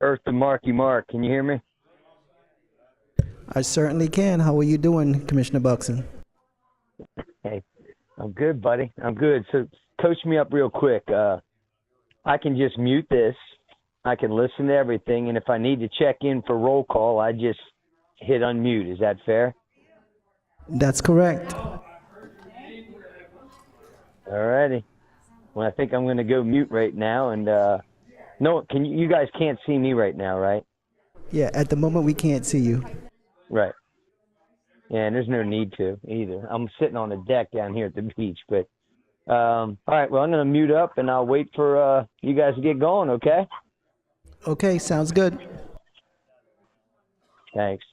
Earth to Marky Mark. Can you hear me? I certainly can. How are you doing, Commissioner Buxton? Hey, I'm good, buddy. I'm good. So coach me up real quick. I can just mute this. I can listen to everything, and if I need to check in for roll call, I just hit unmute. Is that fair? That's correct. All righty. Well, I think I'm going to go mute right now. And no, you guys can't see me right now, right? Yeah, at the moment we can't see you. Right. Yeah, and there's no need to either. I'm sitting on a deck down here at the beach. But all right, well, I'm going to mute up, and I'll wait for you guys to get going, okay? Okay, sounds good. Thanks.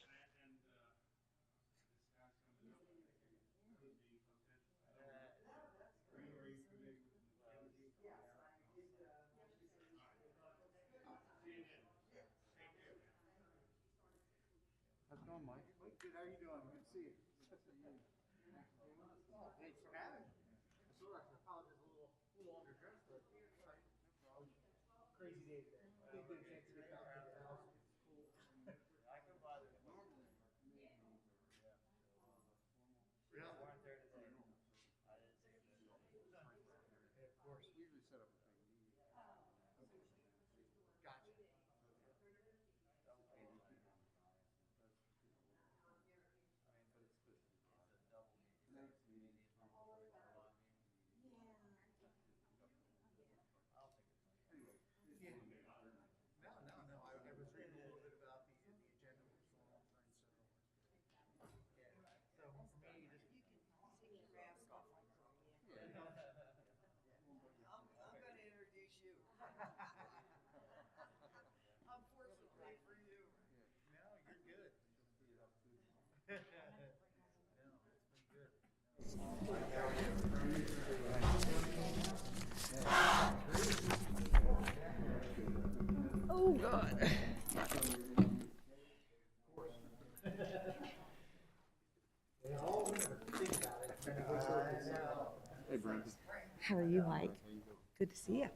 Oh, God. How are you, Mike? Good to see you.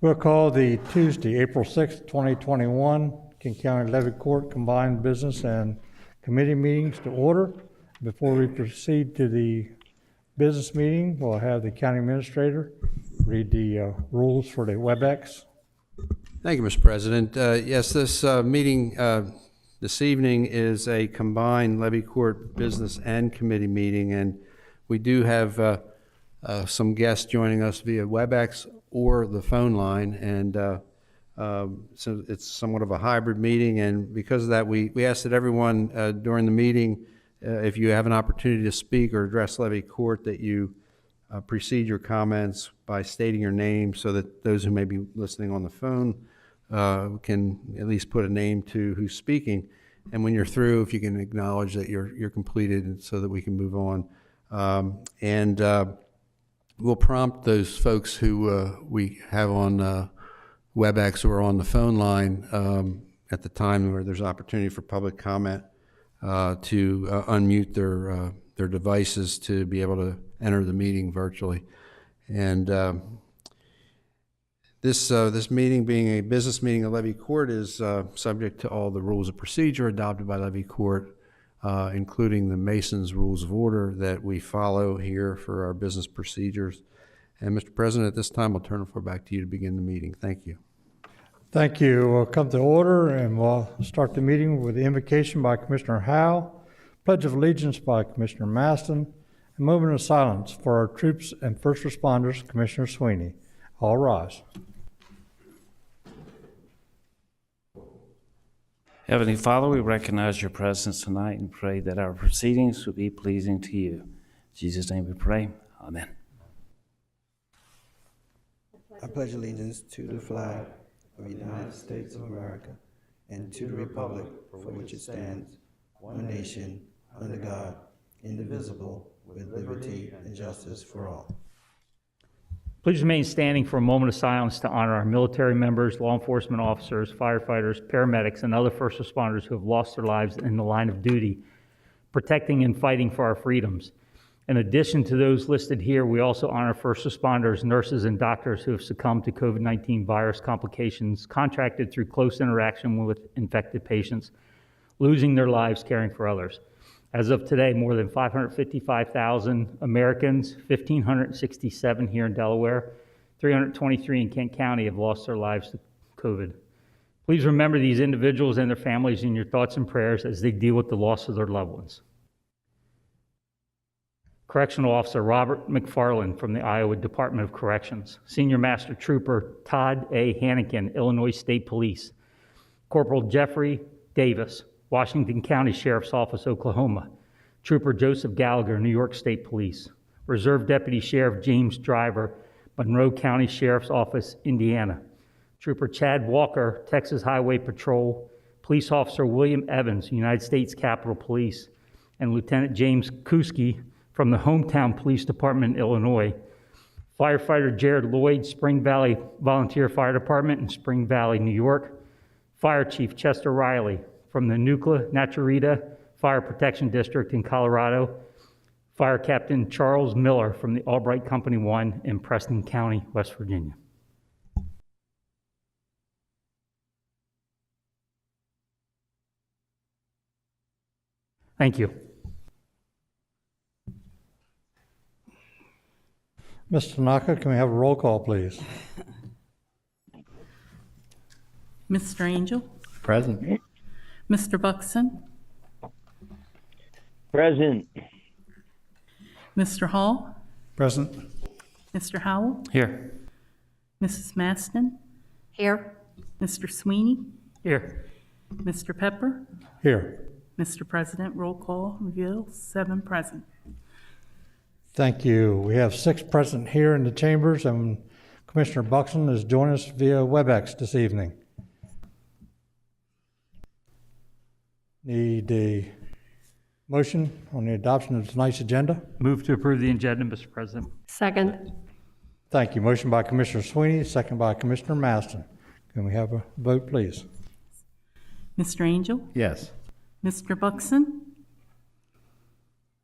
We'll call the Tuesday, April 6th, 2021, King County Levy Court combined business and committee meetings to order. Before we proceed to the business meeting, we'll have the county administrator read the rules for the WebEx. Thank you, Mr. President. Yes, this meeting this evening is a combined Levy Court business and committee meeting, and we do have some guests joining us via WebEx or the phone line, and so it's somewhat of a hybrid meeting, and because of that, we ask that everyone during the meeting, if you have an opportunity to speak or address Levy Court, that you precede your comments by stating your name so that those who may be listening on the phone can at least put a name to who's speaking. And when you're through, if you can acknowledge that you're completed so that we can move on. We'll prompt those folks who we have on WebEx or on the phone line at the time where there's opportunity for public comment to unmute their devices to be able to enter the meeting virtually. And this meeting, being a business meeting of Levy Court, is subject to all the rules of procedure adopted by Levy Court, including the Mason's Rules of Order that we follow here for our business procedures. And Mr. President, at this time, I'll turn the floor back to you to begin the meeting. Thank you. Thank you. We'll come to order, and we'll start the meeting with the invocation by Commissioner Howe, Pledge of Allegiance by Commissioner Maston, A moment of silence for our troops and first responders, Commissioner Sweeney. All rise. Heavenly Father, we recognize your presence tonight and pray that our proceedings will be pleasing to you. In Jesus' name we pray. Amen. I pledge allegiance to the flag of the United States of America and to the republic for which it stands, one nation, under God, indivisible, with liberty and justice for all. Please remain standing for a moment of silence to honor our military members, law enforcement officers, firefighters, paramedics, and other first responders who have lost their lives in the line of duty, protecting and fighting for our freedoms. In addition to those listed here, we also honor first responders, nurses, and doctors who have succumbed to COVID-19 virus complications contracted through close interaction with infected patients, losing their lives caring for others. As of today, more than 555,000 Americans, 1,567 here in Delaware, 323 in Kent County have lost their lives to COVID. Please remember these individuals and their families in your thoughts and prayers as they deal with the loss of their loved ones. Correctional Officer Robert McFarland from the Iowa Department of Corrections. Senior Master Trooper Todd A. Hannikin, Illinois State Police. Corporal Jeffrey Davis, Washington County Sheriff's Office, Oklahoma. Trooper Joseph Gallagher, New York State Police. Reserve Deputy Sheriff James Driver, Monroe County Sheriff's Office, Indiana. Trooper Chad Walker, Texas Highway Patrol. Police Officer William Evans, United States Capitol Police. And Lieutenant James Kuski from the Hometown Police Department in Illinois. Firefighter Jared Lloyd, Spring Valley Volunteer Fire Department in Spring Valley, New York. Fire Chief Chester Riley from the Nucla Naturita Fire Protection District in Colorado. Fire Captain Charles Miller from the Albright Company 1 in Preston County, West Virginia. Thank you. Mr. Tanaka, can we have a roll call, please? Mr. Angel, Present. Mr. Buxton, Present. Mr. Hall, Present. Mr. Howell, Here. Mrs. Maston, Here. Mr. Sweeney, Here. Mr. Pepper. Here. Mr. President, roll call reveals 7 present. Thank you. We have 6 present here in the chambers, and Commissioner Buxton is joining us via WebEx this evening. Need a motion on the adoption of tonight's agenda? Move to approve the agenda, Mr. President. Second. Thank you. Motion by Commissioner Sweeney, second by Commissioner Maston. Can we have a vote, please? Mr. Angel, Yes. Mr. Buxton,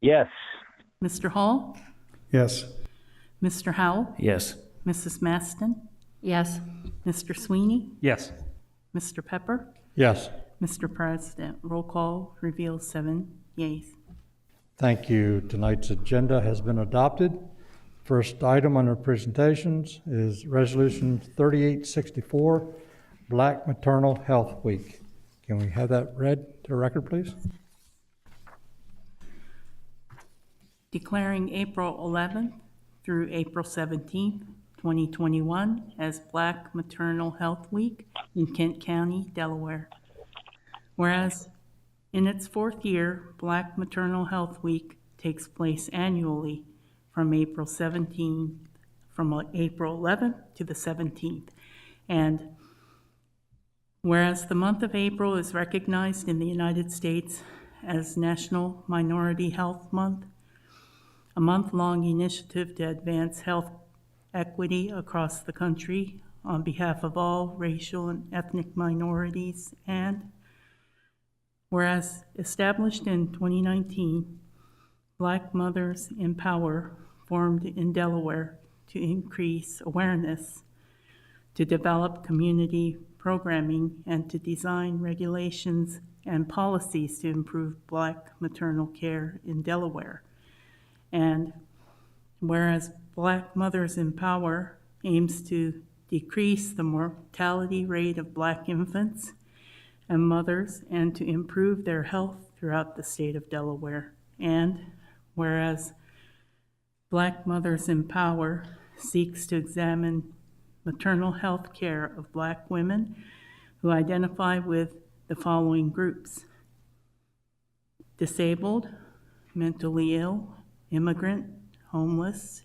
Yes. Mr. Hall, Yes. Mr. Howell, Yes. Mrs. Maston, Yes. Mr. Sweeney, Yes. Mr. Pepper. Yes. Mr. President, roll call reveals 7 yeas. Thank you. Tonight's agenda has been adopted. First item on our presentations is Resolution 3864, Black Maternal Health Week. Can we have that read to the record, please? Declaring April 11th through April 17th, 2021 as Black Maternal Health Week in Kent County, Delaware. Whereas in its 4th year, Black Maternal Health Week takes place annually from April 11th to the 17th. And whereas the month of April is recognized in the United States as National Minority Health Month, a month-long initiative to advance health equity across the country on behalf of all racial and ethnic minorities, and whereas established in 2019, Black Mothers Empower formed in Delaware to increase awareness, to develop community programming, and to design regulations and policies to improve Black maternal care in Delaware. And whereas Black Mothers Empower aims to decrease the mortality rate of Black infants and mothers and to improve their health throughout the state of Delaware. And whereas Black Mothers in Power seeks to examine maternal health care of Black women who identify with the following groups: disabled, mentally ill, immigrant, homeless,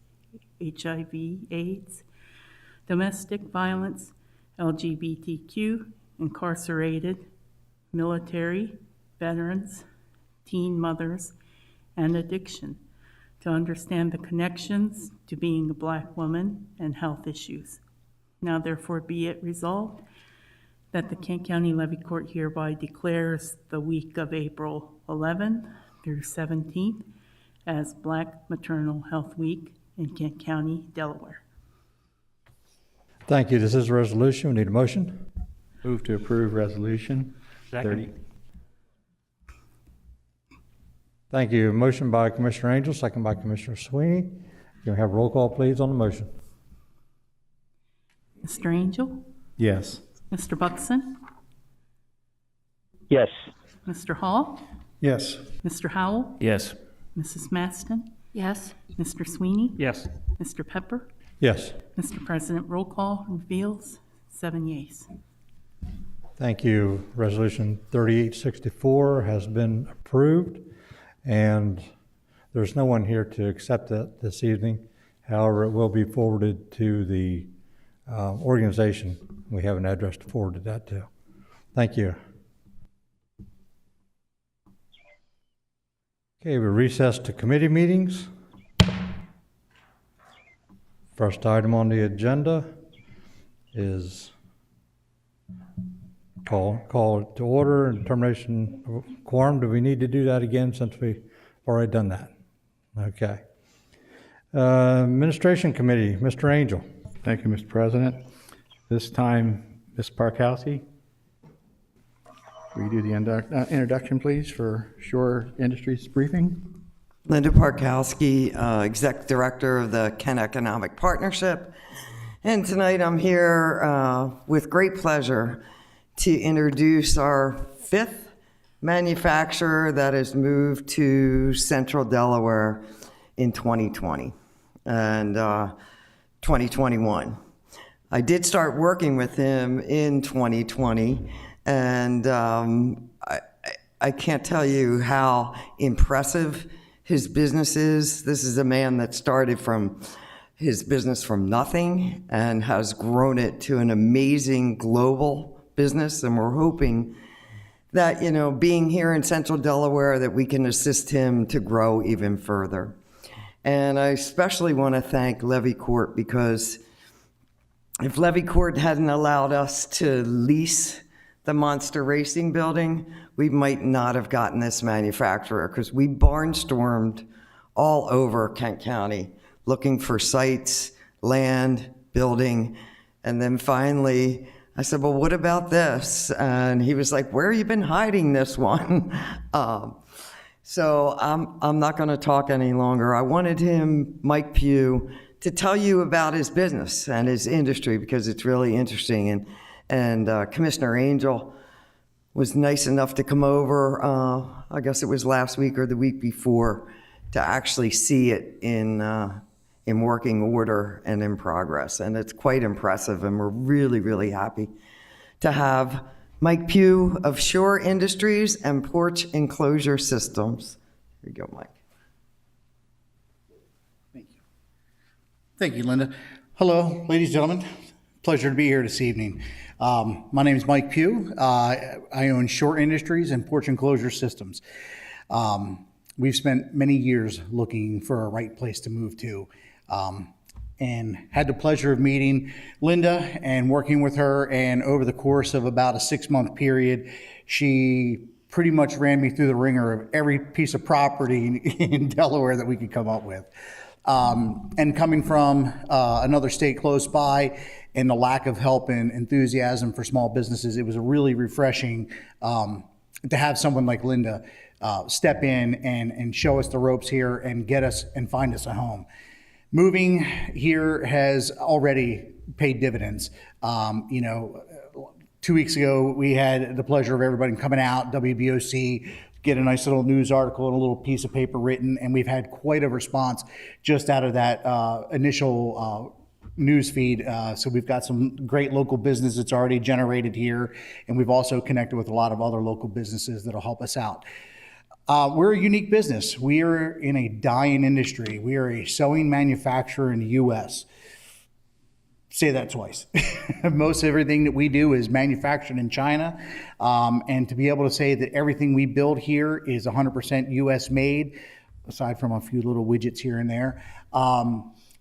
HIV/AIDS, domestic violence, LGBTQ, incarcerated, military, veterans, teen mothers, and addiction, to understand the connections to being a Black woman and health issues. Now therefore be it resolved that the Kent County Levy Court hereby declares the week of April 11th through 17th as Black Maternal Health Week in Kent County, Delaware. Thank you. This is a resolution. We need a motion. Move to approve resolution 30. Thank you. Motion by Commissioner Angel, second by Commissioner Sweeney. Can we have roll call, please, on the motion? Mr. Angel? Yes. Mr. Buxton? Yes. Mr. Hall? Yes. Mr. Howell? Yes. Mrs. Maston? Yes. Mr. Sweeney? Yes. Mr. Pepper? Yes. Mr. President, roll call reveals 7 yeas. Thank you. Resolution 3864 has been approved, and there's no one here to accept that this evening. However, it will be forwarded to the organization. We have an address to forward that to. Thank you. Okay, we recess to committee meetings. First item on the agenda is call to order and determination of quorum. Do we need to do that again since we've already done that? Okay. Administration Committee, Mr. Angel. Thank you, Mr. President. This time, Ms. Parkowski, will you do the introduction, please, for Shore Industries briefing? Linda Parkowski, Exec Director of the Kent Economic Partnership. And tonight I'm here with great pleasure to introduce our 5th manufacturer that has moved to Central Delaware in 2020 and 2021. I did start working with him in 2020, and I can't tell you how impressive his business is. This is a man that started from his business from nothing and has grown it to an amazing global business, and we're hoping that, you know, being here in Central Delaware, that we can assist him to grow even further. And I especially want to thank Levy Court, because if Levy Court hadn't allowed us to lease the Monster Racing building, we might not have gotten this manufacturer, because we barnstormed all over Kent County looking for sites, land, building, and then finally I said, well, what about this? And he was like, where have you been hiding this one? So I'm not going to talk any longer. I wanted him, Mike Pugh, to tell you about his business and his industry, because it's really interesting. And Commissioner Angel was nice enough to come over, I guess it was last week or the week before, to actually see it in working order and in progress. And it's quite impressive, and we're really, really happy to have Mike Pugh of Shore Industries and Porch Enclosure Systems. Here you go, Mike. Thank you. Thank you, Linda. Hello, ladies and gentlemen. Pleasure to be here this evening. My name is Mike Pugh. I own Shore Industries and Porch Enclosure Systems. We've spent many years looking for a right place to move to, and had the pleasure of meeting Linda and working with her. And over the course of about a 6-month period, she pretty much ran me through the ringer of every piece of property in Delaware that we could come up with. And coming from another state close by, and the lack of help and enthusiasm for small businesses, it was really refreshing to have someone like Linda step in and show us the ropes here and get us and find us a home. Moving here has already paid dividends. 2 weeks ago, we had the pleasure of everybody coming out, WBOC, get a nice little news article and a little piece of paper written, and we've had quite a response just out of that initial news feed. So we've got some great local business that's already generated here, and we've also connected with a lot of other local businesses that'll help us out. We're a unique business. We are in a dying industry. We are a sewing manufacturer in the U.S. Say that twice. Most everything that we do is manufactured in China. And to be able to say that everything we build here is 100% U.S. made, aside from a few little widgets here and there,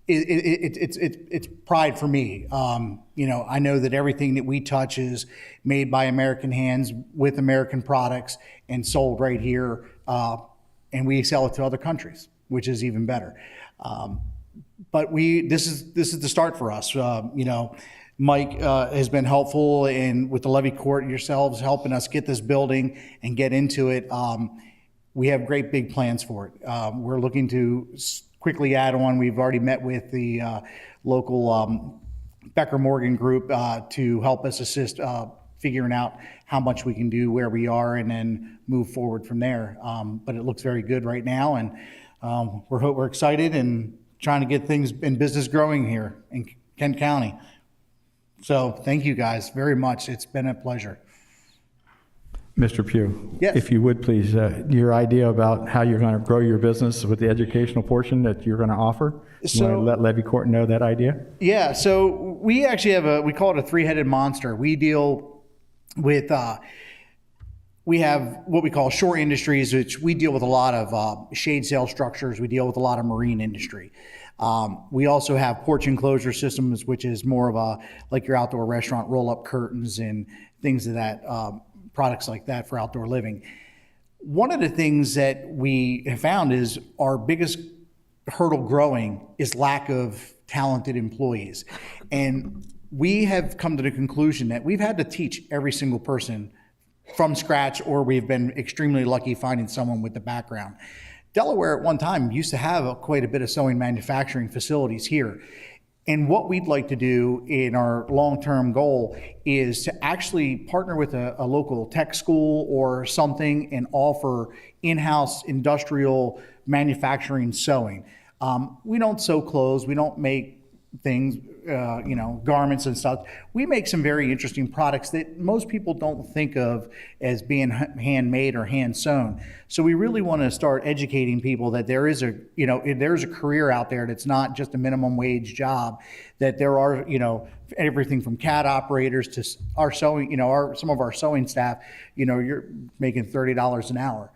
it's pride for me. I know that everything that we touch is made by American hands with American products and sold right here, and we sell it to other countries, which is even better. But this is the start for us. Mike has been helpful with the Levy Court yourselves helping us get this building and get into it. We have great big plans for it. We're looking to quickly add on. We've already met with the local Becker Morgan group to help us assist figuring out how much we can do, where we are, and then move forward from there. But it looks very good right now, and we're excited and trying to get things in business growing here in Kent County. So thank you guys very much. It's been a pleasure. Mr. Pugh, yes. If you would please, your idea about how you're going to grow your business with the educational portion that you're going to offer. You want to let Levy Court know that idea? Yeah, so we actually have we call it a three-headed monster. We deal with, we have what we call shore industries, which we deal with a lot of shade sail structures. We deal with a lot of marine industry. We also have porch enclosure systems, which is more of like your outdoor restaurant, roll-up curtains and things of that, products like that for outdoor living. One of the things that we have found is our biggest hurdle growing is lack of talented employees. And we have come to the conclusion that we've had to teach every single person from scratch, or we've been extremely lucky finding someone with the background. Delaware at one time used to have quite a bit of sewing manufacturing facilities here. And what we'd like to do in our long-term goal is to actually partner with a local tech school or something and offer in-house industrial manufacturing sewing. We don't sew clothes, we don't make things, garments and stuff. We make some very interesting products that most people don't think of as being handmade or hand sewn. So we really want to start educating people that there is there's a career out there that's not just a minimum wage job, that there are, everything from CAD operators to our sewing, some of our sewing staff, you're making $30 an hour.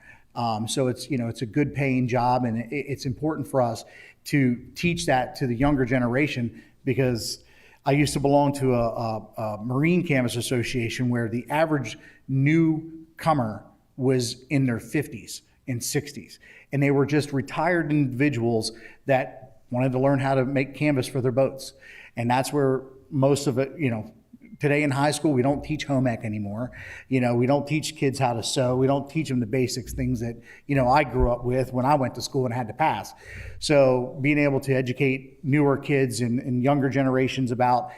So it's a good paying job, and it's important for us to teach that to the younger generation, because I used to belong to a Marine Canvas Association where the average newcomer was in their 50s and 60s. And they were just retired individuals that wanted to learn how to make canvas for their boats. And that's where most of it, today in high school, we don't teach home ec anymore. We don't teach kids how to sew. We don't teach them the basics, things that, I grew up with when I went to school and had to pass. So being able to educate newer kids and younger generations about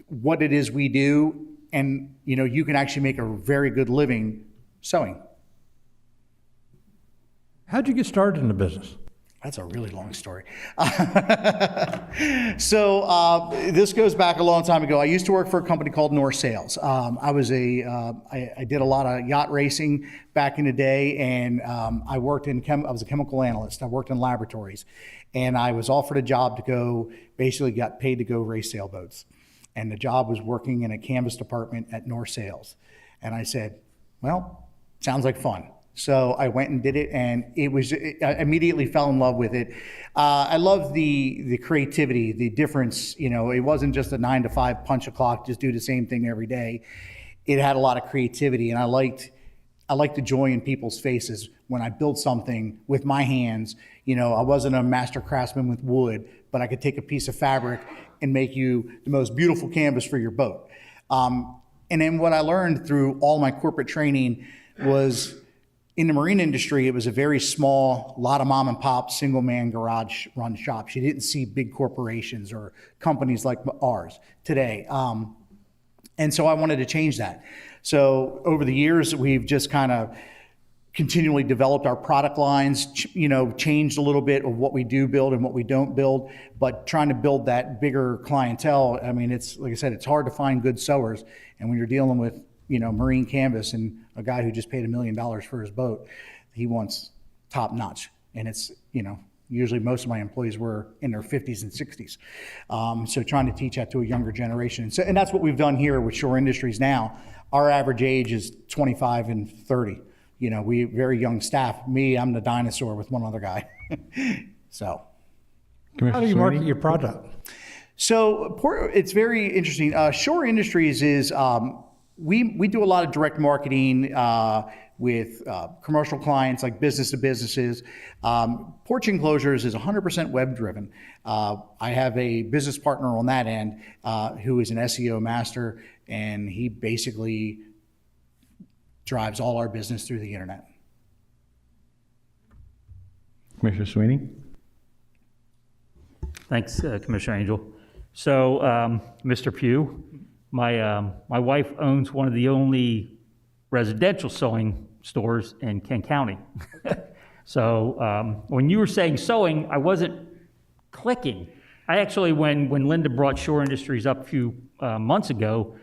what it is we do, and, you can actually make a very good living sewing. How'd you get started in the business? That's a really long story. So this goes back a long time ago. I used to work for a company called North Sails. I did a lot of yacht racing back in the day, and I worked I was a chemical analyst. I worked in laboratories, and I was offered a job to go, basically got paid to go race sailboats. And the job was working in a canvas department at North Sails. And I said, well, sounds like fun. So I went and did it, and I immediately fell in love with it. I love the creativity, the difference. It wasn't just a 9-to-5 punch a clock, just do the same thing every day. It had a lot of creativity, and I liked the joy in people's faces when I built something with my hands. I wasn't a master craftsman with wood, but I could take a piece of fabric and make you the most beautiful canvas for your boat. And then what I learned through all my corporate training was, in the marine industry, it was a very small, lot of mom and pop, single man garage run shops. You didn't see big corporations or companies like ours today. And so I wanted to change that. So over the years, we've just kind of continually developed our product lines, changed a little bit of what we do build and what we don't build, but trying to build that bigger clientele. I mean, it's like I said, it's hard to find good sewers. And when you're dealing with, marine canvas and a guy who just paid $1 million for his boat, he wants top notch. And it's, usually most of my employees were in their 50s and 60s. So trying to teach that to a younger generation. And that's what we've done here with Shore Industries now. Our average age is 25 and 30. We very young staff. Me, I'm the dinosaur with one other guy. So. How do you market your product? So it's very interesting. Shore Industries is, we do a lot of direct marketing with commercial clients, like business to businesses. Porch Enclosures is 100% web driven. I have a business partner on that end who is an SEO master, and he basically drives all our business through the internet. Commissioner Sweeney? Thanks, Commissioner Angel. So, Mr. Pugh, my wife owns one of the only residential sewing stores in Kent County. So when you were saying sewing, I wasn't clicking. I actually, when Linda brought Shore Industries up a few months ago,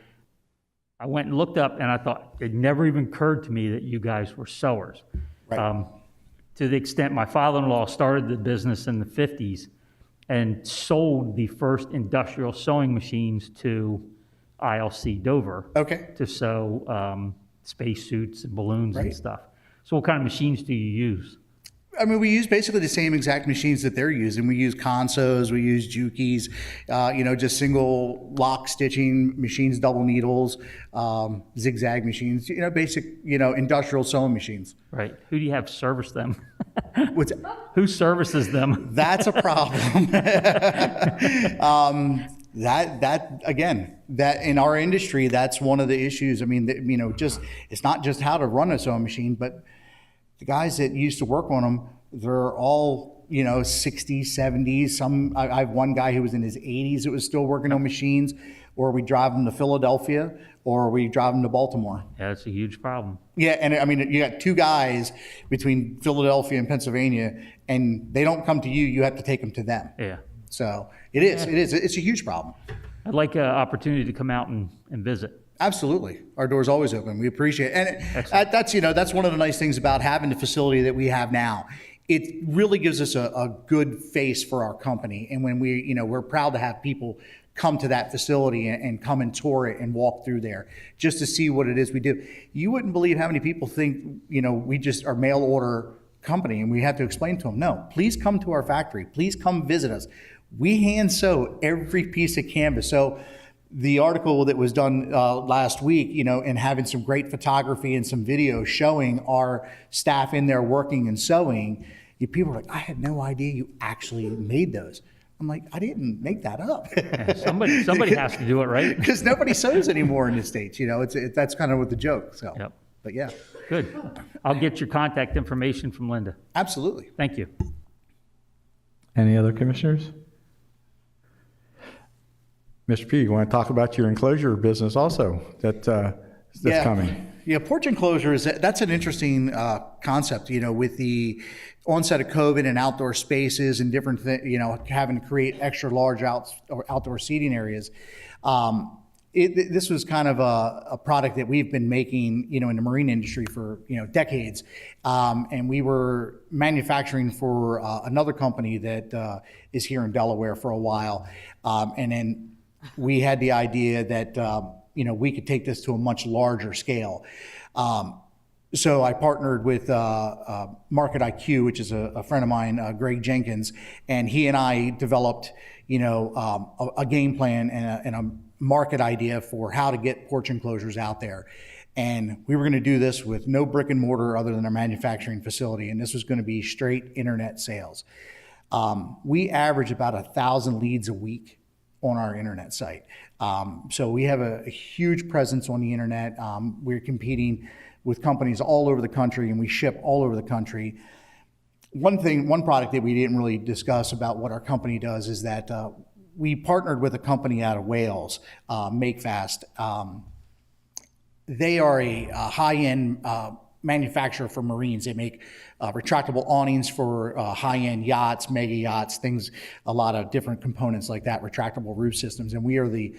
I went and looked up, and I thought it never even occurred to me that you guys were sewers. Right. To the extent my father-in-law started the business in the 50s and sold the first industrial sewing machines to ILC Dover. Okay. To sew spacesuits and balloons Right. and stuff. So what kind of machines do you use? I mean, we use basically the same exact machines that they're using. We use consos, we use Jukies, just single lock stitching machines, double needles, zigzag machines, basic, industrial sewing machines. Right. Who do you have service them? What's, Who services them? that's a problem. That in our industry, that's one of the issues. I mean, it's not just how to run a sewing machine, but the guys that used to work on them, they're all, 60s, 70s. I have one guy who was in his 80s that was still working on machines, or we drive them to Philadelphia, or we drive them to Baltimore. Yeah, it's a huge problem. Yeah, and I mean, you got two guys between Philadelphia and Pennsylvania, and they don't come to you, you have to take them to them. Yeah. So it's a huge problem. I'd like an opportunity to come out and visit. Absolutely. Our door's always open. We appreciate it. And that's one of the nice things about having the facility that we have now. It really gives us a good face for our company. And when we're proud to have people come to that facility and come and tour it and walk through there just to see what it is we do. You wouldn't believe how many people think, we just are mail order company, and we have to explain to them, no, please come to our factory. Please come visit us. We hand sew every piece of canvas. So the article that was done last week, and having some great photography and some video showing our staff in there working and sewing, people are like, I had no idea you actually made those. I'm like, I didn't make that up. Yeah, somebody has to do it, right? Because nobody sews anymore in the States. That's kind of what the joke. So, Yep. But yeah. Good. I'll get your contact information from Linda. Absolutely. Thank you. Any other commissioners? Mr. P, you want to talk about your enclosure business also that's coming? Yeah, porch enclosures, that's an interesting concept, with the onset of COVID and outdoor spaces and different things, having to create extra large outdoor seating areas. This was kind of a product that we've been making, in the marine industry for, decades. And we were manufacturing for another company that is here in Delaware for a while. And then we had the idea that, we could take this to a much larger scale. So I partnered with Market IQ, which is a friend of mine, Greg Jenkins, and he and I developed, a game plan and a market idea for how to get porch enclosures out there. And we were going to do this with no brick and mortar other than our manufacturing facility, and this was going to be straight internet sales. We average about 1,000 leads a week on our internet site. So we have a huge presence on the internet. We're competing with companies all over the country, and we ship all over the country. One product that we didn't really discuss about what our company does is that we partnered with a company out of Wales, Makefast. They are a high-end manufacturer for Marines. They make retractable awnings for high-end yachts, mega yachts, things, a lot of different components like that, retractable roof systems, and we are the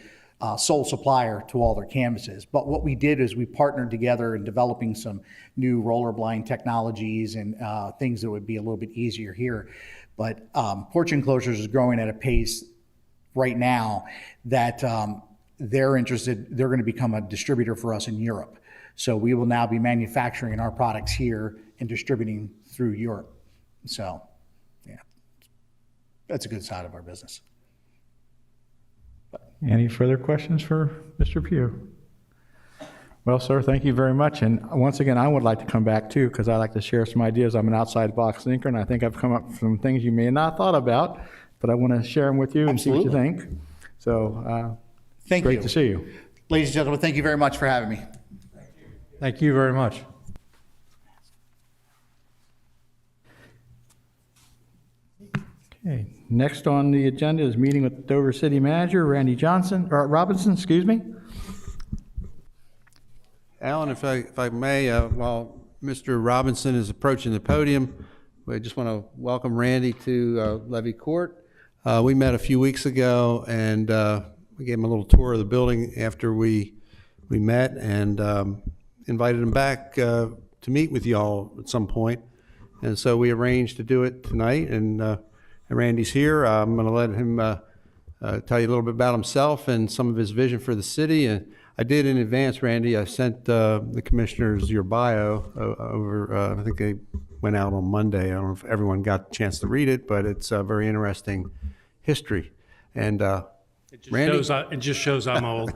sole supplier to all their canvases. But what we did is we partnered together in developing some new roller blind technologies and things that would be a little bit easier here. But Porch Enclosures is growing at a pace right now that they're going to become a distributor for us in Europe. So we will now be manufacturing our products here and distributing through Europe. So, yeah, that's a good side of our business. Any further questions for Mr. Pugh? Well, sir, thank you very much. And once again, I would like to come back too, because I like to share some ideas. I'm an outside box thinker, and I think I've come up with some things you may not have thought about, but I want to share them with you and see what you think. So, Thank great you. to see you. Ladies and gentlemen, thank you very much for having me. Thank you very much. Okay, next on the agenda is meeting with Dover City Manager Randy Robinson, excuse me. Alan, if I may, while Mr. Robinson is approaching the podium, I just want to welcome Randy to Levy Court. We met a few weeks ago, and we gave him a little tour of the building after we met, and invited him back to meet with y'all at some point. And so we arranged to do it tonight, and Randy's here. I'm going to let him tell you a little bit about himself and some of his vision for the city. And I did in advance, Randy. I sent the commissioners your bio over. I think they went out on Monday. I don't know if everyone got a chance to read it, but it's a very interesting history. And Randy, it just shows I'm old.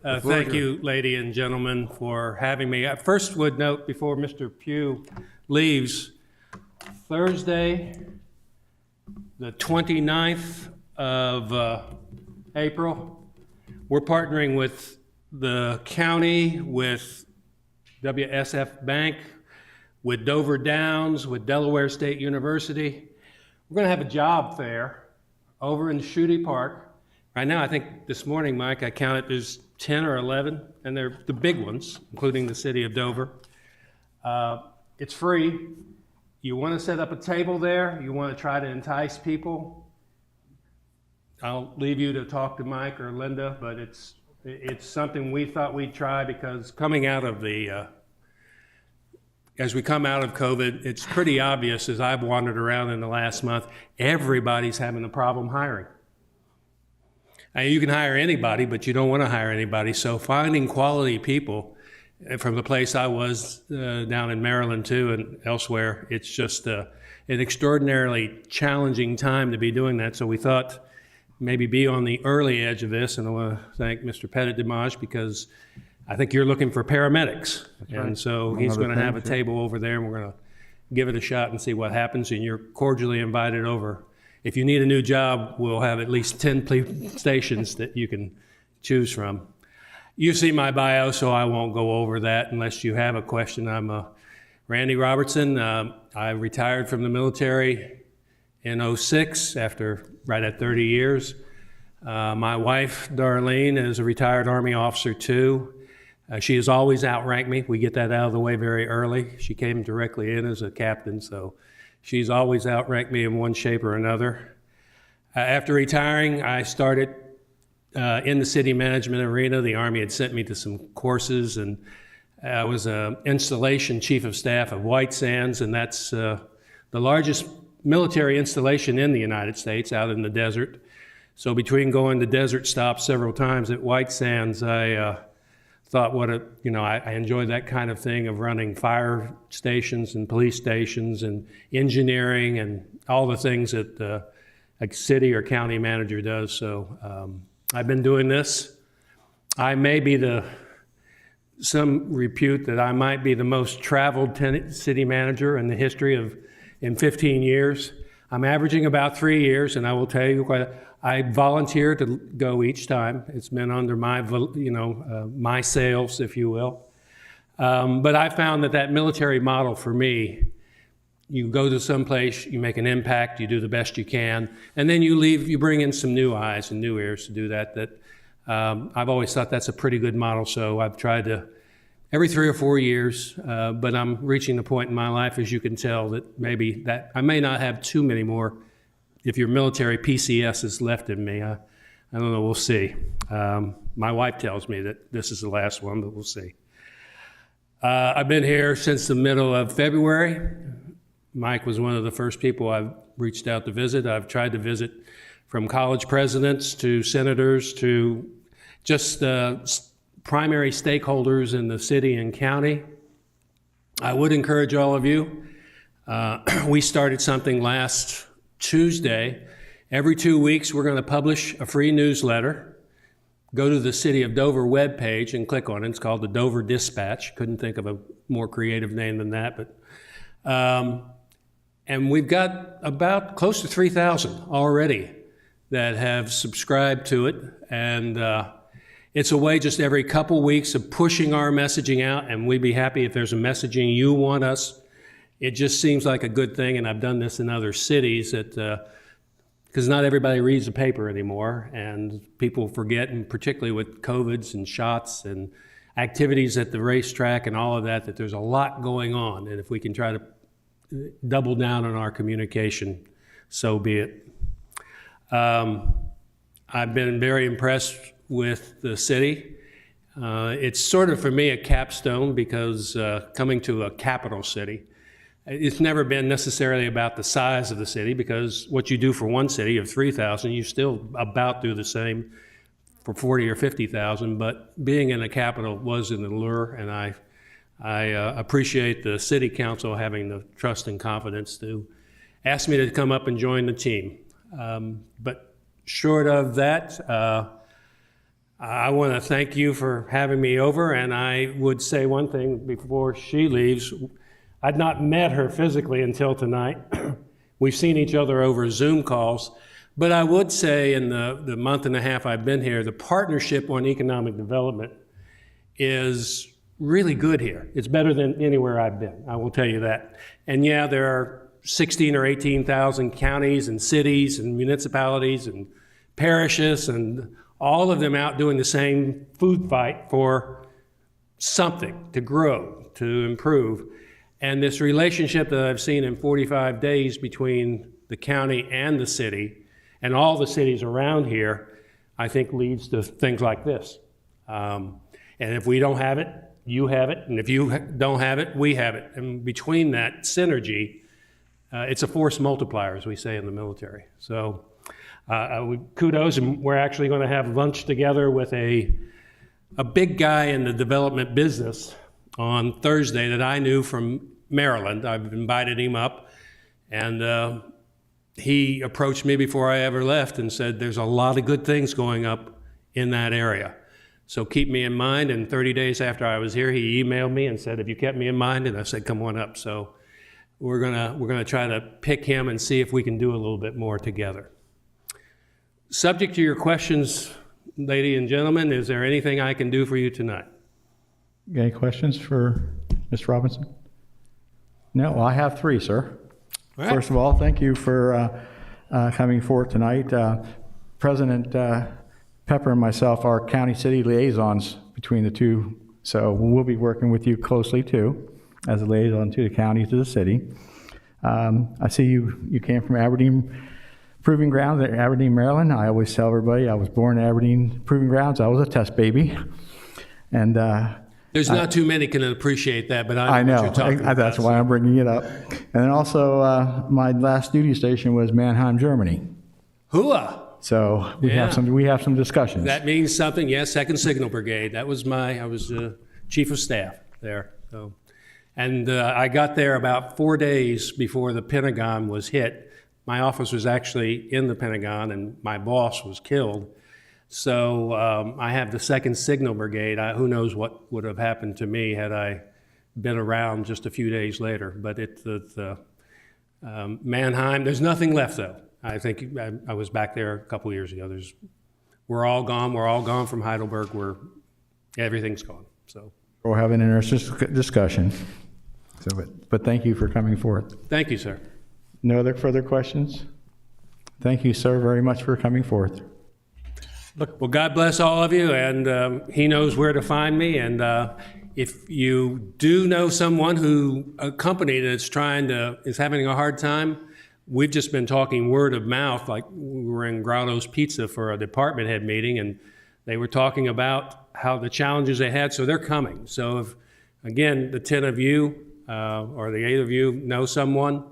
Thank you, lady and gentlemen, for having me. I first would note before Mr. Pugh leaves, Thursday, the 29th of April, we're partnering with the county, with WSF Bank, with Dover Downs, with Delaware State University. We're going to have a job fair over in Shooty Park. Right now, I think this morning, Mike, I counted there's 10 or 11, and they're the big ones, including the city of Dover. It's free. You want to set up a table there, you want to try to entice people, I'll leave you to talk to Mike or Linda, but it's something we thought we'd try, because coming out of as we come out of COVID, it's pretty obvious as I've wandered around in the last month, everybody's having a problem hiring. And you can hire anybody, but you don't want to hire anybody. So finding quality people, from the place I was down in Maryland too and elsewhere, it's just an extraordinarily challenging time to be doing that. So we thought maybe be on the early edge of this, and I want to thank Mr. Pettit-Dimage, because I think you're looking for paramedics. And so he's going to have a table over there, and we're going to give it a shot and see what happens, and you're cordially invited over. If you need a new job, we'll have at least 10 stations that you can choose from. You see my bio, so I won't go over that unless you have a question. I'm Randy Robertson. I retired from the military in 2006 right at 30 years. My wife, Darlene, is a retired Army officer too. She has always outranked me. We get that out of the way very early. She came directly in as a captain, so she's always outranked me in one shape or another. After retiring, I started in the city management arena. The Army had sent me to some courses, and I was an installation chief of staff of White Sands, and that's the largest military installation in the United States out in the desert. So between going to desert stops several times at White Sands, I thought I enjoyed that kind of thing of running fire stations and police stations and engineering and all the things that a city or county manager does. So I've been doing this. I may be some repute that I might be the most traveled city manager in the history in 15 years. I'm averaging about 3 years, and I will tell you, I volunteer to go each time. It's been under my, my sails, if you will. But I found that military model for me, you go to some place, you make an impact, you do the best you can, and then you leave, you bring in some new eyes and new ears to do that. I've always thought that's a pretty good model, so I've tried to every 3 or 4 years, but I'm reaching the point in my life, as you can tell, that maybe that I may not have too many more. If your military PCS is left in me, I don't know, we'll see. My wife tells me that this is the last one, but we'll see. I've been here since the middle of February. Mike was one of the first people I've reached out to visit. I've tried to visit from college presidents to senators to just primary stakeholders in the city and county. I would encourage all of you. We started something last Tuesday. Every 2 weeks, we're going to publish a free newsletter. Go to the City of Dover webpage and click on it. It's called the Dover Dispatch. Couldn't think of a more creative name than that. But and we've got about close to 3,000 already that have subscribed to it. And it's a way just every couple weeks of pushing our messaging out, and we'd be happy if there's a messaging you want us. It just seems like a good thing, and I've done this in other cities, that because not everybody reads the paper anymore, and people forget, and particularly with COVIDs and shots and activities at the racetrack and all of that, that there's a lot going on, and if we can try to double down on our communication, so be it. I've been very impressed with the city. It's sort of, for me, a capstone, because coming to a capital city, it's never been necessarily about the size of the city, because what you do for one city of 3,000, you still about do the same for 40 or 50,000. But being in a capital was an allure, and I appreciate the city council having the trust and confidence to ask me to come up and join the team. But short of that, I want to thank you for having me over, and I would say one thing before she leaves. I'd not met her physically until tonight. We've seen each other over Zoom calls, but I would say in the month and a half I've been here, the partnership on economic development is really good here. It's better than anywhere I've been, I will tell you that. And yeah, there are 16 or 18,000 counties and cities and municipalities and parishes, and all of them out doing the same food fight for something to grow, to improve. And this relationship that I've seen in 45 days between the county and the city, and all the cities around here, I think leads to things like this. And if we don't have it, you have it. And if you don't have it, we have it. And between that synergy, it's a force multiplier, as we say in the military. So kudos, and we're actually going to have lunch together with a big guy in the development business on Thursday that I knew from Maryland. I've invited him up, and he approached me before I ever left and said, there's a lot of good things going up in that area. So keep me in mind. And 30 days after I was here, he emailed me and said, have you kept me in mind? And I said, come on up. So we're gonna try to pick him and see if we can do a little bit more together. Subject to your questions, ladies and gentlemen, is there anything I can do for you tonight? Any questions for Mr. Robinson? No, well, I have three, sir. All right. First of all, thank you for coming forward tonight. President Pepper and myself are county city liaisons between the two, so we'll be working with you closely too, as a liaison to the county, to the city. I see you came from Aberdeen Proving Grounds at Aberdeen, Maryland. I always tell everybody I was born in Aberdeen Proving Grounds. I was a test baby. And there's not too many can appreciate that, but I know what you're talking about. That's why I'm bringing it up. And then also, my last duty station was Mannheim, Germany. Hooah! So we have some discussions. That means something. Yes, 2nd Signal Brigade. That was I was chief of staff there. So, and I got there about 4 days before the Pentagon was hit. My office was actually in the Pentagon, and my boss was killed. So I have the 2nd Signal Brigade. Who knows what would have happened to me had I been around just a few days later. But Mannheim, there's nothing left though. I think I was back there a couple years ago. We're all gone. We're all gone from Heidelberg. Everything's gone. So we'll have an interesting discussion. So, but thank you for coming forth. Thank you, sir. No other further questions? Thank you, sir, very much for coming forth. Well, God bless all of you, and he knows where to find me. And If you do know someone a company that's is having a hard time, we've just been talking word of mouth. Like we were in Grotto's Pizza for a department head meeting, and they were talking about how the challenges they had, so they're coming. So if, again, the 10 of you or the 8 of you know someone,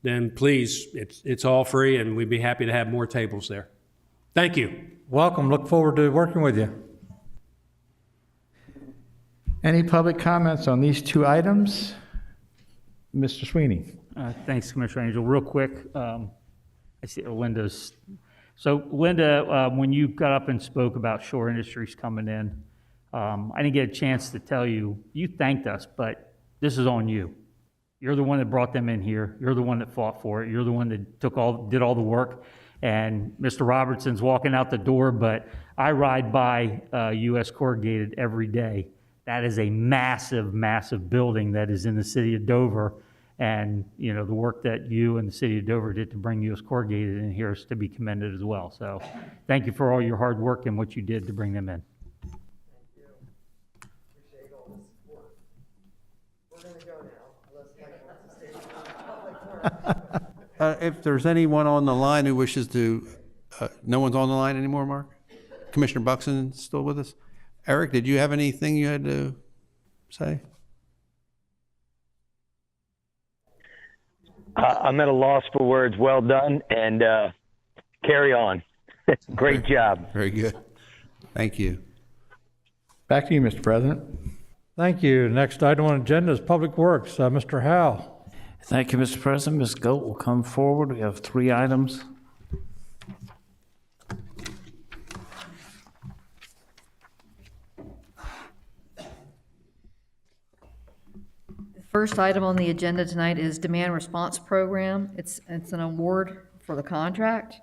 then please, it's all free, and we'd be happy to have more tables there. Thank you. Welcome. Look forward to working with you. Any public comments on these two items? Mr. Sweeney. Thanks, Commissioner Angel. Real quick, I see Linda's. So Linda, when you got up and spoke about Shore Industries coming in, I didn't get a chance to tell you, you thanked us, but this is on you. You're the one that brought them in here. You're the one that fought for it. You're the one that did all the work. And Mr. Robertson's walking out the door, but I ride by U.S. Corrugated every day. That is a massive, massive building that is in the city of Dover. And, you know, the work that you and the city of Dover did to bring U.S. Corrugated in here is to be commended as well. So thank you for all your hard work and what you did to bring them in. Thank you. Appreciate all the support. We're going to go now. Unless Mike wants to stay. If there's anyone on the line who wishes to, no one's on the line anymore, Mark? Commissioner Buxton still with us? Eric, did you have anything you had to say? I'm at a loss for words. Well done, and carry on. Great job. Very good. Thank you. Back to you, Mr. President. Thank you. Next item on the agenda is Public Works. Mr. Howe. Thank you, Mr. President. Ms. Goat will come forward. We have 3 items. First item on the agenda tonight is Demand Response Program. It's an award for the contract.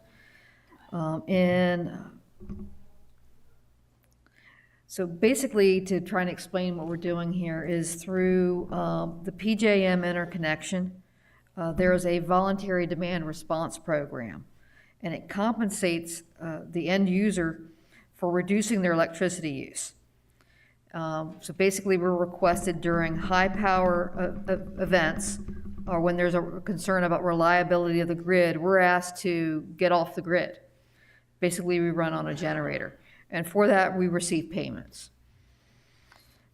So basically, to try and explain what we're doing here is through the PJM interconnection, there is a voluntary demand response program, and it compensates the end user for reducing their electricity use. So basically, we're requested during high power events, or when there's a concern about reliability of the grid, we're asked to get off the grid. Basically, we run on a generator, and for that, we receive payments.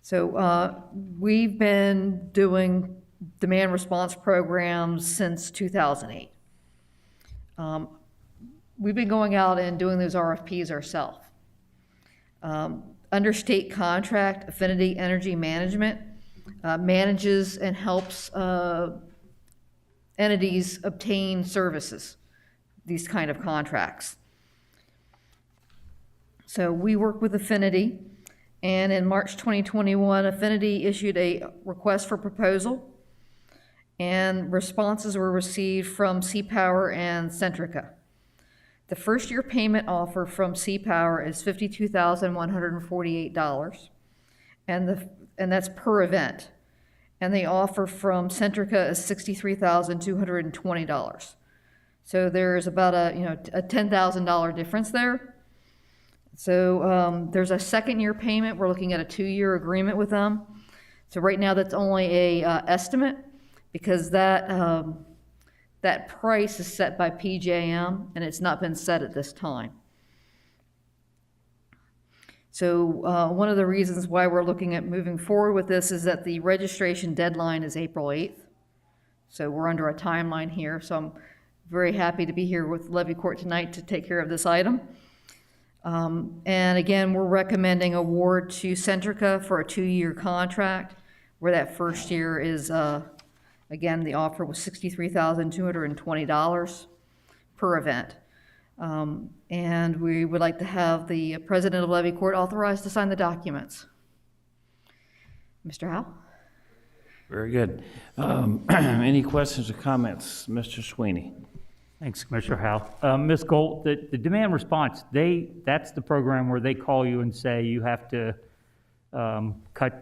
So we've been doing demand response programs since 2008. We've been going out and doing those RFPs ourselves. Under state contract, Affinity Energy Management manages and helps entities obtain services, these kind of contracts. So we work with Affinity, and in March 2021, Affinity issued a request for proposal, and responses were received from C-Power and Centrica. The first year payment offer from C-Power is $52,148, and that's per event. And the offer from Centrica is $63,220. So there's about a $10,000 difference there. So there's a second year payment. We're looking at a 2-year agreement with them. So right now that's only a estimate, because that price is set by PJM, and it's not been set at this time. So one of the reasons why we're looking at moving forward with this is that the registration deadline is April 8th. So we're under a timeline here. So I'm very happy to be here with Levy Court tonight to take care of this item. And again, we're recommending award to Centrica for a 2-year contract, where that first year is again, the offer was $63,220 per event. And we would like to have the president of Levy Court authorized to sign the documents. Mr. Howe? Very good. Any questions or comments? Mr. Sweeney. Thanks, Commissioner Howe. Ms. Gold, the demand response, that's the program where they call you and say you have to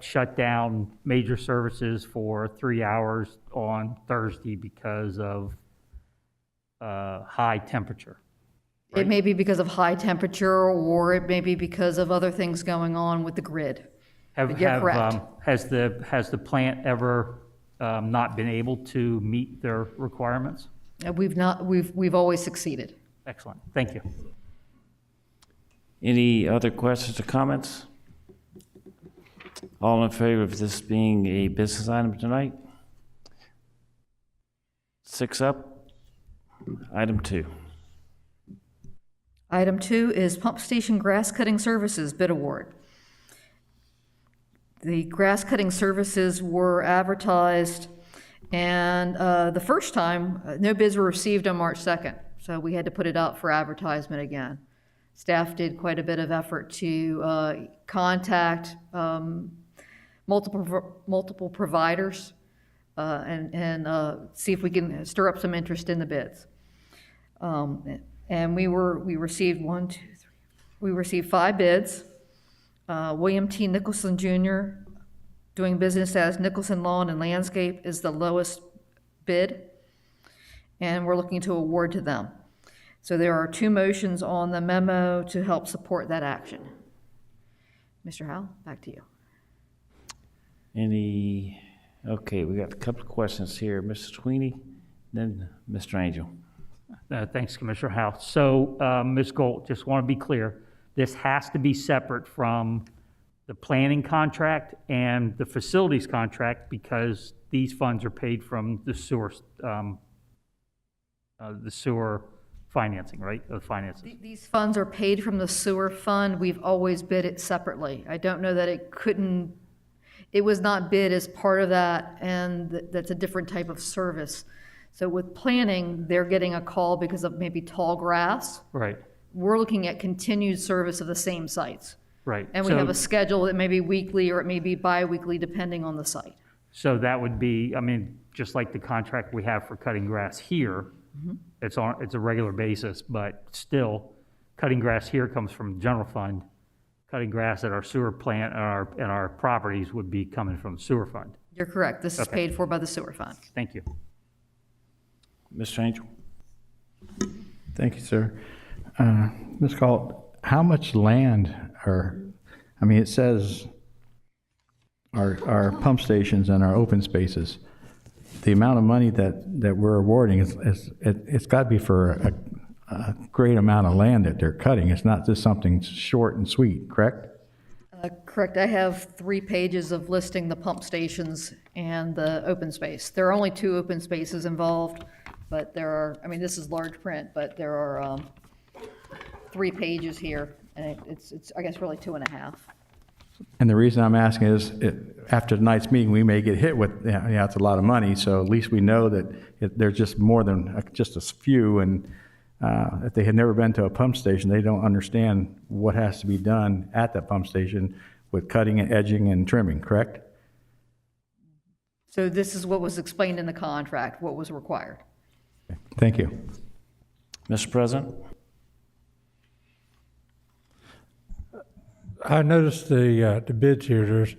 shut down major services for 3 hours on Thursday because of high temperature. Right? It may be because of high temperature, or it may be because of other things going on with the grid. You're correct. Has the plant ever not been able to meet their requirements? We've always succeeded. Excellent, thank you. Any other questions or comments? All in favor of this being a business item tonight? 6 up. Item 2. Item 2 is pump station grass cutting services bid award. The grass cutting services were advertised, and the first time, no bids were received on March 2nd, so we had to put it out for advertisement again. Staff did quite a bit of effort to contact multiple providers and see if we can stir up some interest in the bids. And we received we received 5 bids. William T. Nicholson Jr., doing business as Nicholson Lawn and Landscape, is the lowest bid, and we're looking to award to them. So there are 2 motions on the memo to help support that action. Mr. Howell, back to you. Okay, we got a couple of questions here. Mr. Sweeney, then Mr. Angel. Thanks, Commissioner Howe. So, Ms. Gold, just want to be clear, this has to be separate from the planning contract and the facilities contract because these funds are paid from the sewer financing, right? The finances. These funds are paid from the sewer fund. We've always bid it separately. I don't know that it was not bid as part of that, and that's a different type of service. So with planning, they're getting a call because of maybe tall grass. Right. We're looking at continued service of the same sites. Right. And we have a schedule that may be weekly or it may be bi-weekly depending on the site. So that would be, I mean, just like the contract we have for cutting grass here, it's a regular basis, but still, cutting grass here comes from the general fund. Cutting grass at our sewer plant and our properties would be coming from the sewer fund. You're correct. This is paid for by the sewer fund. Thank you. Mr. Angel. Thank you, sir. Ms. Galt, how much land it says our pump stations and our open spaces, the amount of money that we're awarding, it's got to be for a great amount of land that they're cutting. It's not just something short and sweet, correct? Correct. I have 3 pages of listing the pump stations and the open space. There are only 2 open spaces involved, but there are, this is large print, but there are 3 pages here, and it's I guess really 2.5. And the reason I'm asking is, after tonight's meeting, we may get hit with, it's a lot of money, so at least we know that there's just more than just a few, and if they had never been to a pump station, they don't understand what has to be done at that pump station with cutting and edging and trimming, correct? So this is what was explained in the contract, what was required. Thank you. Mr. President? I noticed the bids here. There's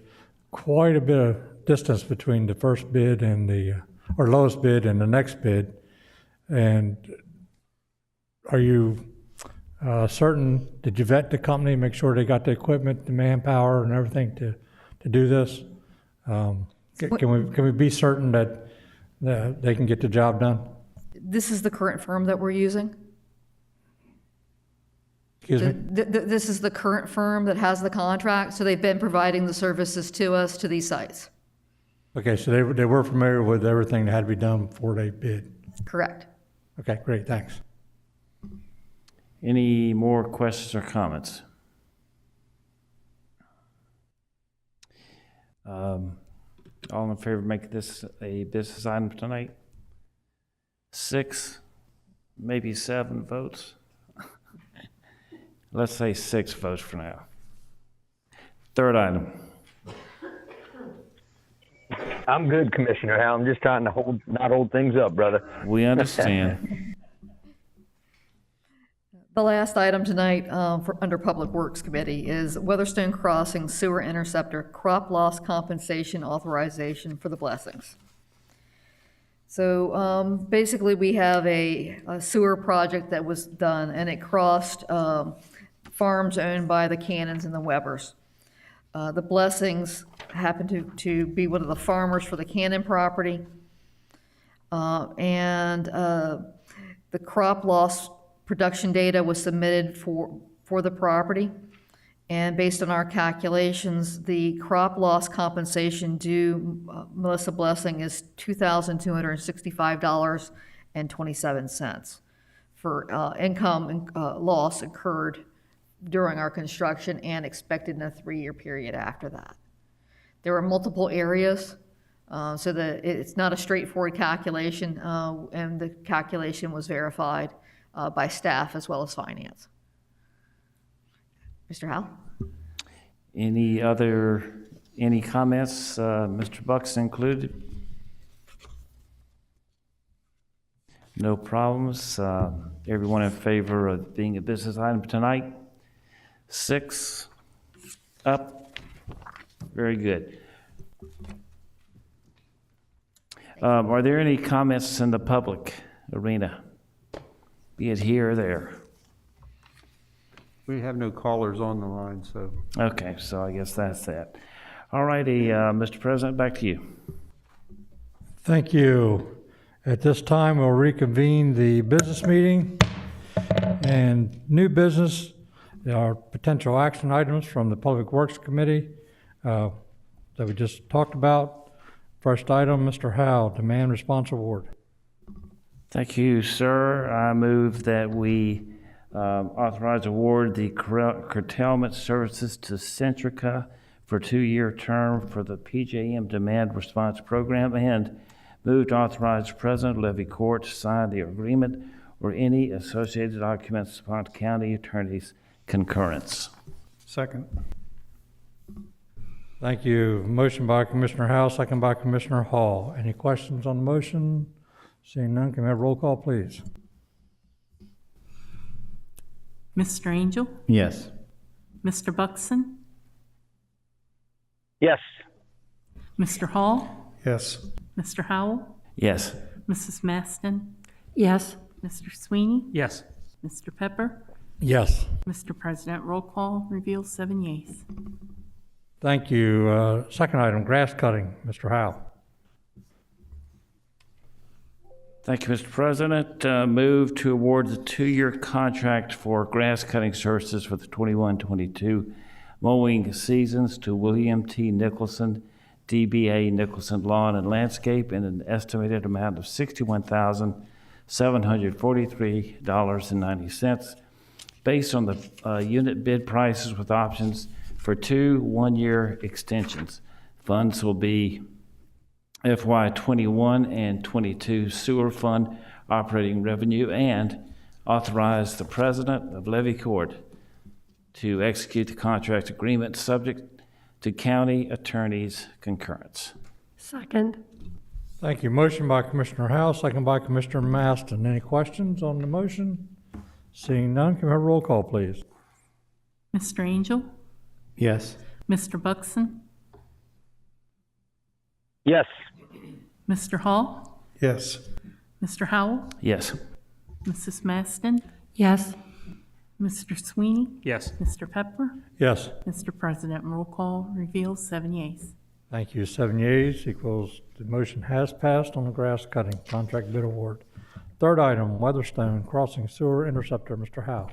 quite a bit of distance between the first bid and or lowest bid and the next bid. And are you certain, did you vet the company, make sure they got the equipment, the manpower and everything to do this? Can we be certain that they can get the job done? This is the current firm that we're using? Excuse me? This is the current firm that has the contract, so they've been providing the services to us, to these sites. Okay, so they were familiar with everything that had to be done before they bid? Correct. Okay, great, thanks. Any more questions or comments? All in favor of making this a business item tonight? 6, maybe 7 votes. Let's say 6 votes for now. Third item. I'm good, Commissioner Howell. I'm just trying to not hold things up, brother. We understand. The last item tonight under Public Works Committee is Weatherstone Crossing Sewer Interceptor Crop Loss Compensation Authorization for the Blessings. So basically we have a sewer project that was done, and it crossed farms owned by the Cannons and the Webbers. The Blessings happened to be one of the farmers for the Cannon property. The crop loss production data was submitted for the property. And based on our calculations, the crop loss compensation due Melissa Blessing is $2,265.27 for income loss incurred during our construction and expected in a 3-year period after that. There are multiple areas, so that it's not a straightforward calculation, and the calculation was verified by staff as well as finance. Mr. Howell? Any comments, Mr. Bucks included? No problems. Everyone in favor of being a business item tonight? 6 up. Very good. Are there any comments in the public arena, be it here or there? We have no callers on the line, so. Okay, so I guess that's that. All righty, Mr. President, back to you. Thank you. At this time, we'll reconvene the business meeting. And new business, there are potential action items from the Public Works Committee that we just talked about. First item, Mr. Howe, Demand Response Award. Thank you, sir. I move that we authorize award the curtailment services to Centrica for 2-year term for the PJM Demand Response Program, and move to authorize President Levy Court to sign the agreement or any associated documents upon county attorney's concurrence. Second. Thank you. Motion by Commissioner Howe, second by Commissioner Hall. Any questions on the motion? Seeing none, can we have roll call, please? Mr. Angel? Yes. Mr. Buxton? Yes. Mr. Hall? Yes. Mr. Howell? Yes. Mrs. Maston? Yes. Mr. Sweeney? Yes. Mr. Pepper? Yes. Mr. President, roll call reveals 7 yeas. Thank you. Second item, grass cutting. Mr. Howe. Thank you, Mr. President. Move to award the 2-year contract for grass cutting services for the 21-22 mowing seasons to William T. Nicholson, DBA Nicholson Lawn and Landscape, in an estimated amount of $61,743.90, based on the unit bid prices with options for 2 1-year extensions. Funds will be FY 21 and 22 sewer fund operating revenue, and authorize the president of Levy Court to execute the contract agreement subject to county attorney's concurrence. Second. Thank you. Motion by Commissioner Howe, second by Commissioner Maston. Any questions on the motion? Seeing none, can we have a roll call, please? Mr. Angel? Yes. Mr. Buxton? Yes. Mr. Hall? Yes. Mr. Howell? Yes. Mrs. Maston? Yes. Mr. Sweeney? Yes. Mr. Pepper? Yes. Mr. President, roll call reveals 7 yeas. Thank you. 7 yeas equals the motion has passed on the grass cutting contract bid award. Third item, Weatherstone Crossing Sewer Interceptor. Mr. Howe.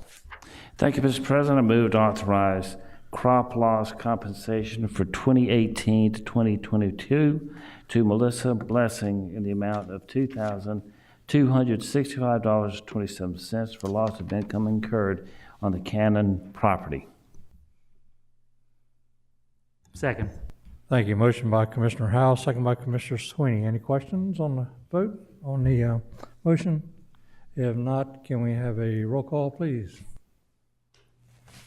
Thank you, Mr. President. I move to authorize crop loss compensation for 2018 to 2022 to Melissa Blessing in the amount of $2,265.27 for loss of income incurred on the Cannon property. Second. Thank you. Motion by Commissioner Howe, second by Commissioner Sweeney. Any questions on the vote, on the motion? If not, can we have a roll call, please?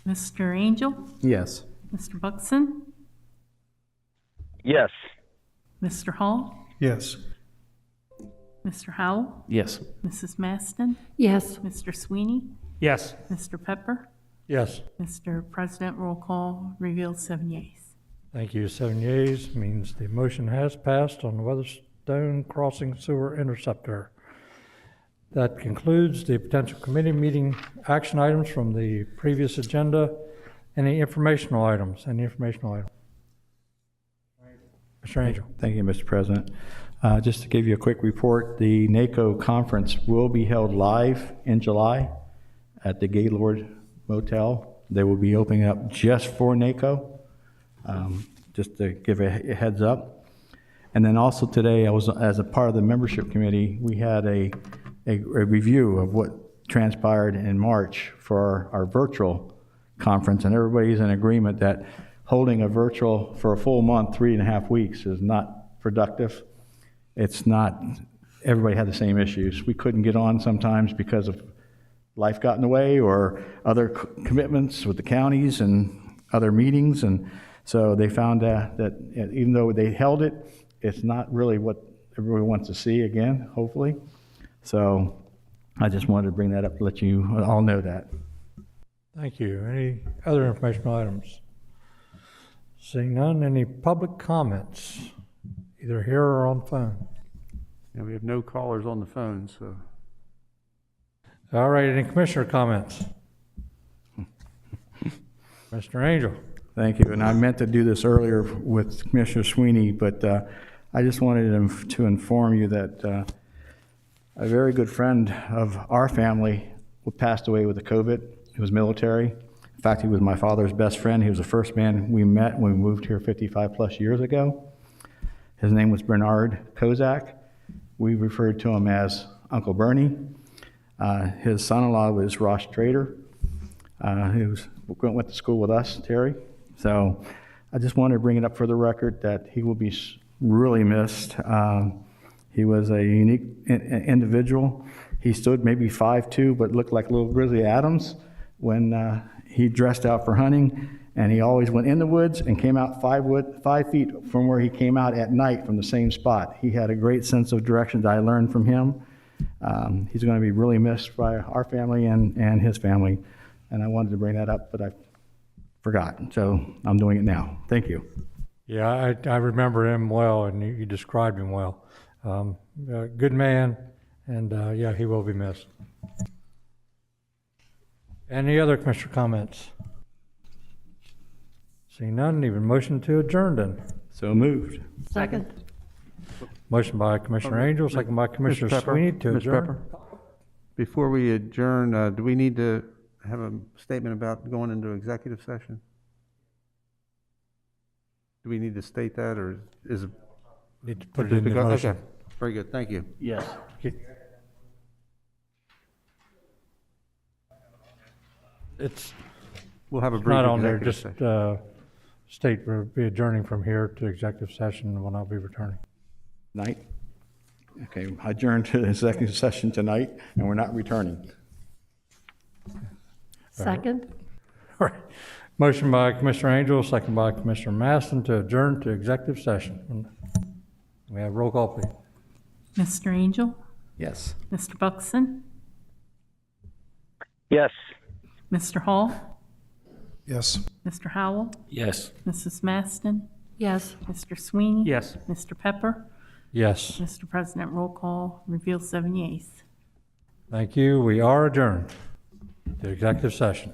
Mr. Angel? Yes. Mr. Buxton? Yes. Mr. Hall? Yes. Mr. Howell? Yes. Mrs. Maston? Yes. Mr. Sweeney? Yes. Mr. Pepper? Yes. Mr. President, roll call reveals 7 yeas. Thank you. 7 yeas means the motion has passed on the Weatherstone Crossing Sewer Interceptor. That concludes the potential committee meeting action items from the previous agenda. Any informational items? Any informational items? Mr. Angel. Thank you, Mr. President. Just to give you a quick report, the NACO conference will be held live in July at the Gaylord Motel. They will be opening up just for NACO, just to give a heads up. And then also today, I was, as a part of the membership committee, we had a review of what transpired in March for our virtual conference, and everybody's in agreement that holding a virtual for a full month, 3.5 weeks, is not productive. It's not, everybody had the same issues. We couldn't get on sometimes because of life got in the way or other commitments with the counties and other meetings, and so they found that even though they held it, it's not really what everybody wants to see again, hopefully. So I just wanted to bring that up to let you all know that. Thank you. Any other informational items? Seeing none, any public comments, either here or on phone? Yeah, we have no callers on the phone, so. All right, any commissioner comments? Mr. Angel. Thank you, and I meant to do this earlier with Commissioner Sweeney, but I just wanted to inform you that a very good friend of our family passed away with the COVID. He was military. In fact, he was my father's best friend. He was the first man we met when we moved here 55 plus years ago. His name was Bernard Kozak. We referred to him as Uncle Bernie. His son-in-law was Ross Trader, who went to school with us, Terry. So I just wanted to bring it up for the record that he will be really missed. He was a unique individual. He stood maybe 5'2", but looked like little Grizzly Adams when he dressed out for hunting, and he always went in the woods and came out 5 feet from where he came out at night from the same spot. He had a great sense of direction that I learned from him. He's going to be really missed by our family and his family, and I wanted to bring that up, but I forgot, so I'm doing it now. Thank you. Yeah, I remember him well, and you described him well. Good man, and yeah, he will be missed. Any other commissioner comments? Seeing none, even motion to adjourn then. So moved. Second. Motion by Commissioner Angel, second by Commissioner Mr. Pepper, Sweeney to Mr. adjourn. Pepper, before we adjourn, do we need to have a statement about going into executive session? Do we need to state that, or is it? Need to put it in the motion. Okay, very good, thank you. Yes. It's We'll have a brief not on there, executive just session. state we'll be adjourning from here to executive session when I'll be returning. Night? Okay, I adjourn to the executive session tonight, and we're not returning. Second. All right. Motion by Commissioner Angel, second by Commissioner Maston to adjourn to executive session. We have roll call, please. Mr. Angel? Yes. Mr. Buxton? Yes. Mr. Hall? Yes. Mr. Howell? Yes. Mrs. Maston? Yes. Mr. Sweeney? Yes. Mr. Pepper? Yes. Mr. President, roll call reveals 7 yeas. Thank you. We are adjourned to executive session.